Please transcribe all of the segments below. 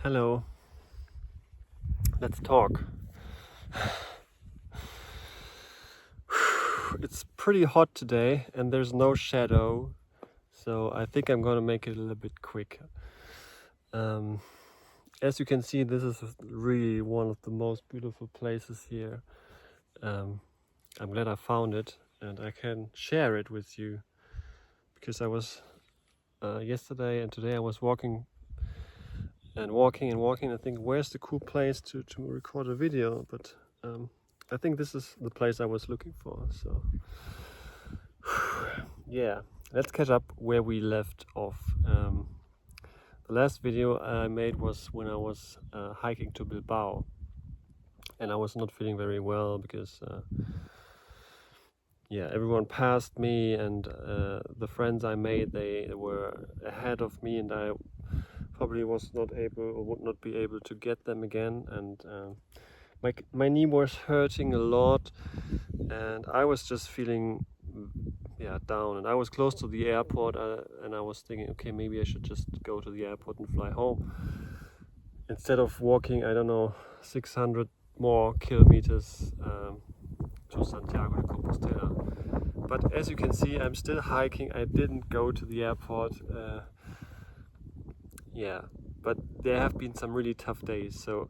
Hello, let's talk. It's pretty hot today and there's no shadow, so I think I'm gonna make it a little bit quick. Um, as you can see, this is really one of the most beautiful places here. I'm glad I found it and I can share it with you because I was yesterday and today I was walking and walking and walking. I think where's the cool place to record a video, but I think this is the place I was looking for. So yeah, let's catch up where we left off. The last video I made was when I was hiking to Bilbao, and I was not feeling very well because yeah, everyone passed me, and the friends I made, they were ahead of me, and I probably was not able or would not be able to get them again. And my knee was hurting a lot, and I was just feeling down. And I was close to the airport, and I was thinking, okay, maybe I should just go to the airport and fly home instead of walking, I don't know, 600 more kilometers to Santiago de Compostela. But as you can see, I'm still hiking. I didn't go to the airport. But there have been some really tough days. So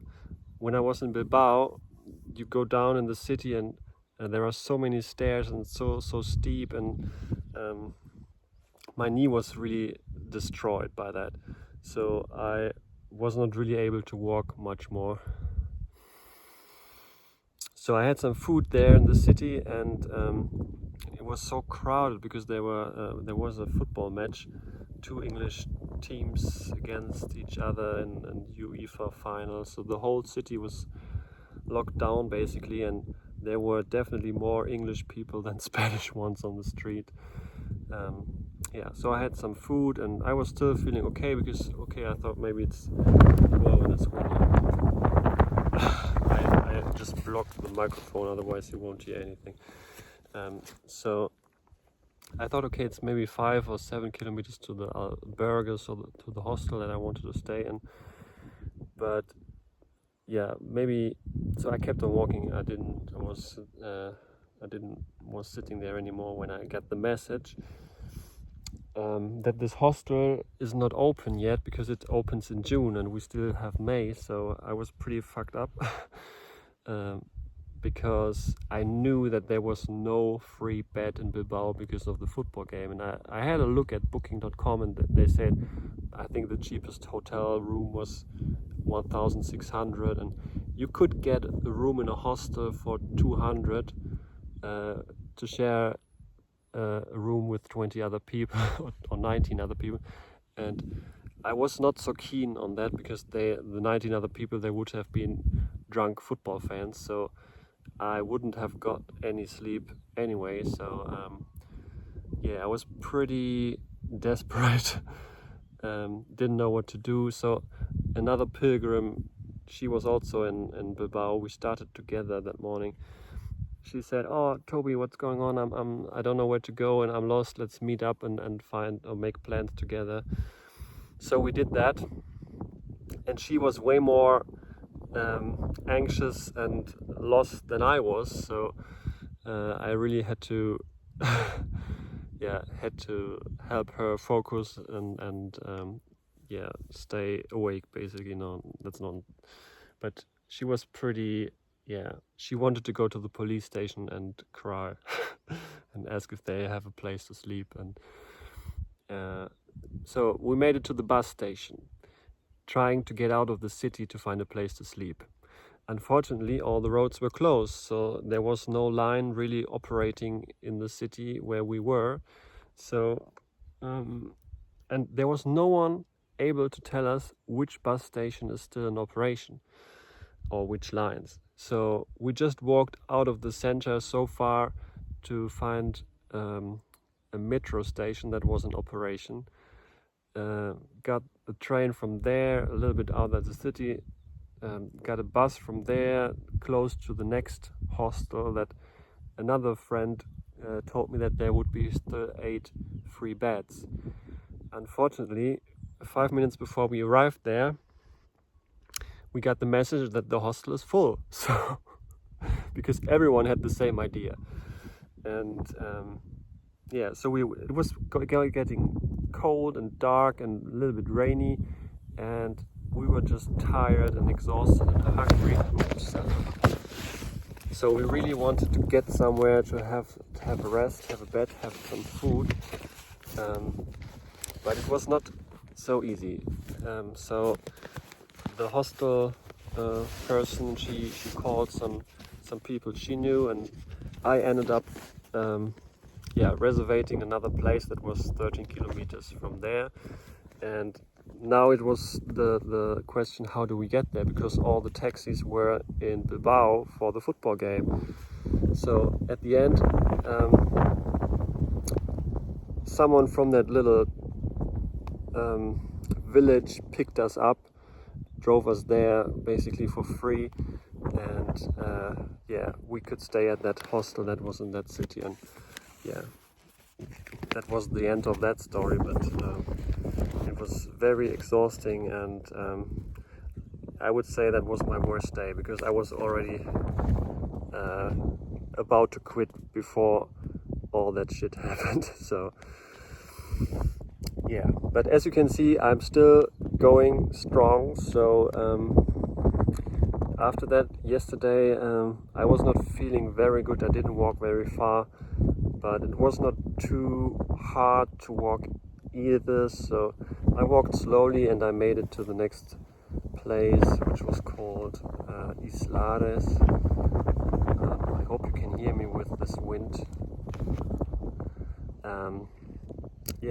when I was in Bilbao, you go down in the city, and there are so many stairs and so steep, and my knee was really destroyed by that. So I was not really able to walk much more. So I had some food there in the city, and it was so crowded because there was a football match, two English teams against each other in UEFA final. So the whole city was locked down basically, and there were definitely more English people than Spanish ones on the street. So I had some food, and I was still feeling okay because I thought maybe it's windy. I just blocked the microphone, otherwise you won't hear anything. So I thought, okay, it's maybe 5 or 7 kilometers to the Burgos or to the hostel that I wanted to stay in. But yeah, maybe. So I kept on walking. I was sitting there anymore when I got the message that this hostel is not open yet because it opens in June and we still have May. So I was pretty fucked up because I knew that there was no free bed in Bilbao because of the football game. And I had a look at booking.com, and they said I think the cheapest hotel room was 1,600, and you could get a room in a hostel for 200 to share a room with 20 other people or 19 other people. And I was not so keen on that because the 19 other people, they would have been drunk football fans, so I wouldn't have got any sleep anyway. So I was pretty desperate. Didn't know what to do. So another pilgrim, she was also in Bilbao. We started together that morning. She said, "Oh, Toby, what's going on? I don't know where to go and I'm lost. Let's meet up and find or make plans together." So we did that, and she was way more anxious and lost than I was. So I really had to help her focus and stay awake basically. No, that's not, but she was pretty, she wanted to go to the police station and cry and ask if they have a place to sleep. And so we made it to the bus station, trying to get out of the city to find a place to sleep. Unfortunately, all the roads were closed, so there was no line really operating in the city where we were. So, and there was no one able to tell us which bus station is still in operation or which lines. So we just walked out of the center so far to find a metro station that was in operation. Got the train from there a little bit out of the city. Got a bus from there close to the next hostel that another friend told me that there would be still 8 free beds. Unfortunately, 5 minutes before we arrived there, we got the message that the hostel is full. So because everyone had the same idea, and yeah, so it was getting cold and dark and a little bit rainy, and we were just tired and exhausted and hungry. So we really wanted to get somewhere to have a rest, have a bed, have some food, but it was not so easy. So the hostel person, she called some people she knew, and I ended up reservating another place that was 13 kilometers from there. And now it was the question, how do we get there, because all the taxis were in Bilbao for the football game. So at the end, someone from that little village picked us up, drove us there basically for free, and we could stay at that hostel that was in that city. And that was the end of that story. But it was very exhausting, and I would say that was my worst day, because I was already about to quit before all that shit happened. So yeah, but as you can see, I'm still going strong. So after that, yesterday, I was not feeling very good. I didn't walk very far, but it was not too hard to walk either. So I walked slowly, and I made it to the next place, which was called Islares. I hope you can hear me with this wind.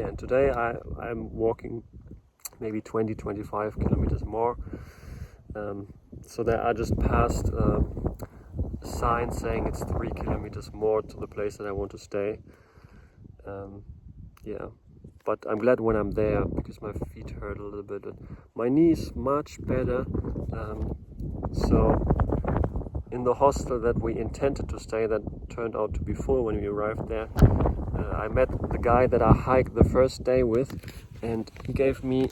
And today I'm walking maybe 20-25 kilometers more. So there I just passed a sign saying it's 3 kilometers more to the place that I want to stay. But I'm glad when I'm there, because my feet hurt a little bit. My knee is much better. So in the hostel that we intended to stay, that turned out to be full when we arrived there, I met the guy that I hiked the first day with, and he gave me,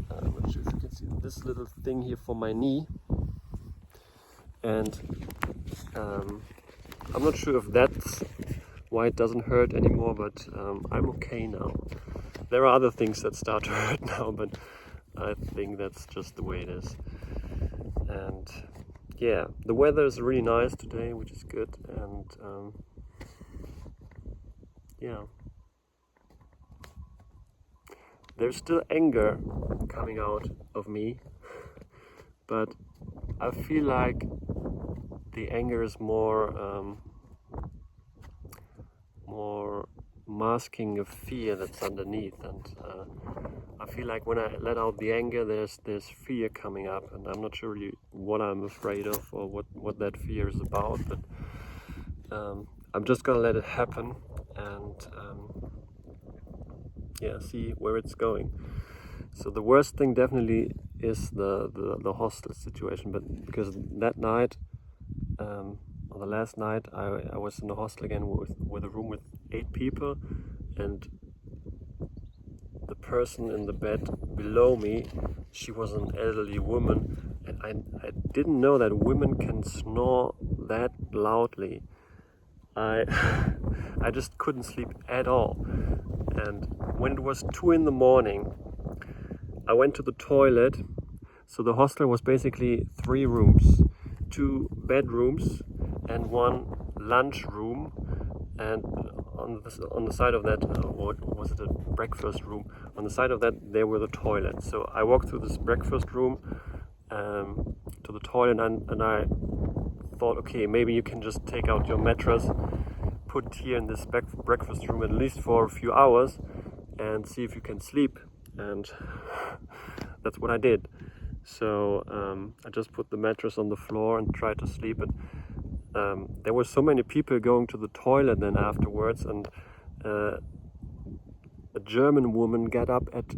I'm not sure if you can see this little thing here for my knee. And I'm not sure if that's why it doesn't hurt anymore, but I'm okay now. There are other things that start to hurt now, but I think that's just the way it is. And yeah, the weather is really nice today, which is good. And there's still anger coming out of me, but I feel like the anger is more masking a fear that's underneath, and I feel like when I let out the anger, there's fear coming up, and I'm not sure really what I'm afraid of or what that fear is about, but I'm just gonna let it happen and see where it's going. So the worst thing definitely is the hostel situation, but because that night, or the last night, I was in the hostel again with a room with 8 people, and the person in the bed below me, she was an elderly woman, and I didn't know that women can snore that loudly. I just couldn't sleep at all. And when it was 2 in the morning, I went to the toilet. So the hostel was basically 3 rooms, 2 bedrooms and 1 lunch room, and on the side of that, or was it a breakfast room? On the side of that, there were the toilets. So I walked through this breakfast room to the toilet, and I thought, okay, maybe you can just take out your mattress, put it here in this breakfast room at least for a few hours, and see if you can sleep. And that's what I did. So I just put the mattress on the floor and tried to sleep. And there were so many people going to the toilet then afterwards, and a German woman got up at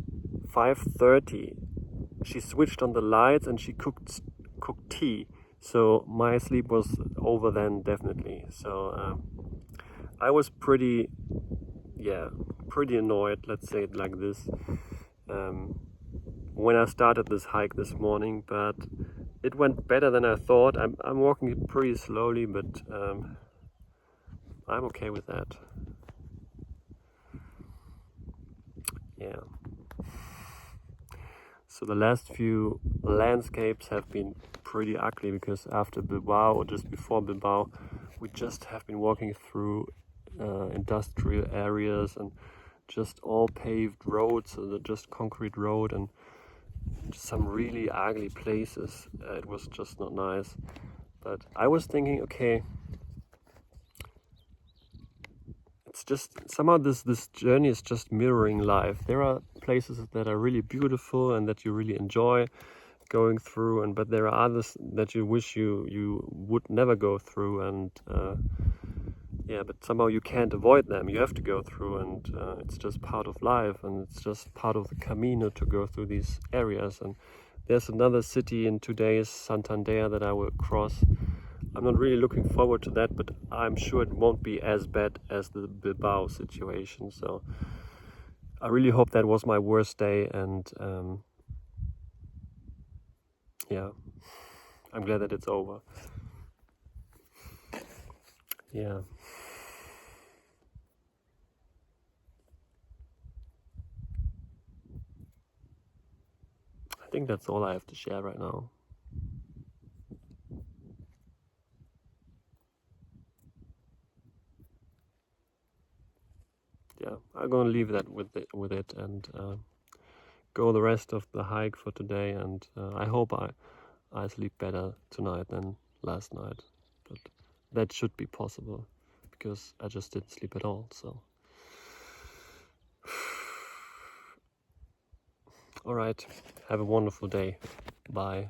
5:30. She switched on the lights and she cooked tea. So my sleep was over then, definitely. So I was pretty annoyed, let's say it like this, when I started this hike this morning, but it went better than I thought. I'm walking it pretty slowly, but I'm okay with that. Yeah. So the last few landscapes have been pretty ugly, because after Bilbao, or just before Bilbao, we just have been walking through industrial areas and just all paved roads, so just concrete road, and some really ugly places. It was just not nice. But I was thinking, okay, it's just somehow this journey is just mirroring life. There are places that are really beautiful and that you really enjoy going through, and but there are others that you wish you would never go through, and yeah, but somehow you can't avoid them. You have to go through, and it's just part of life, and it's just part of the Camino to go through these areas. And there's another city in 2 days, Santander, that I will cross. I'm not really looking forward to that, but I'm sure it won't be as bad as the Bilbao situation. So I really hope that was my worst day, and yeah, I'm glad that it's over. Yeah. I think that's all I have to share right now. Yeah, I'm gonna leave that with it and go the rest of the hike for today. And I hope I sleep better tonight than last night. But that should be possible, because I just didn't sleep at all. So, all right, have a wonderful day. Bye.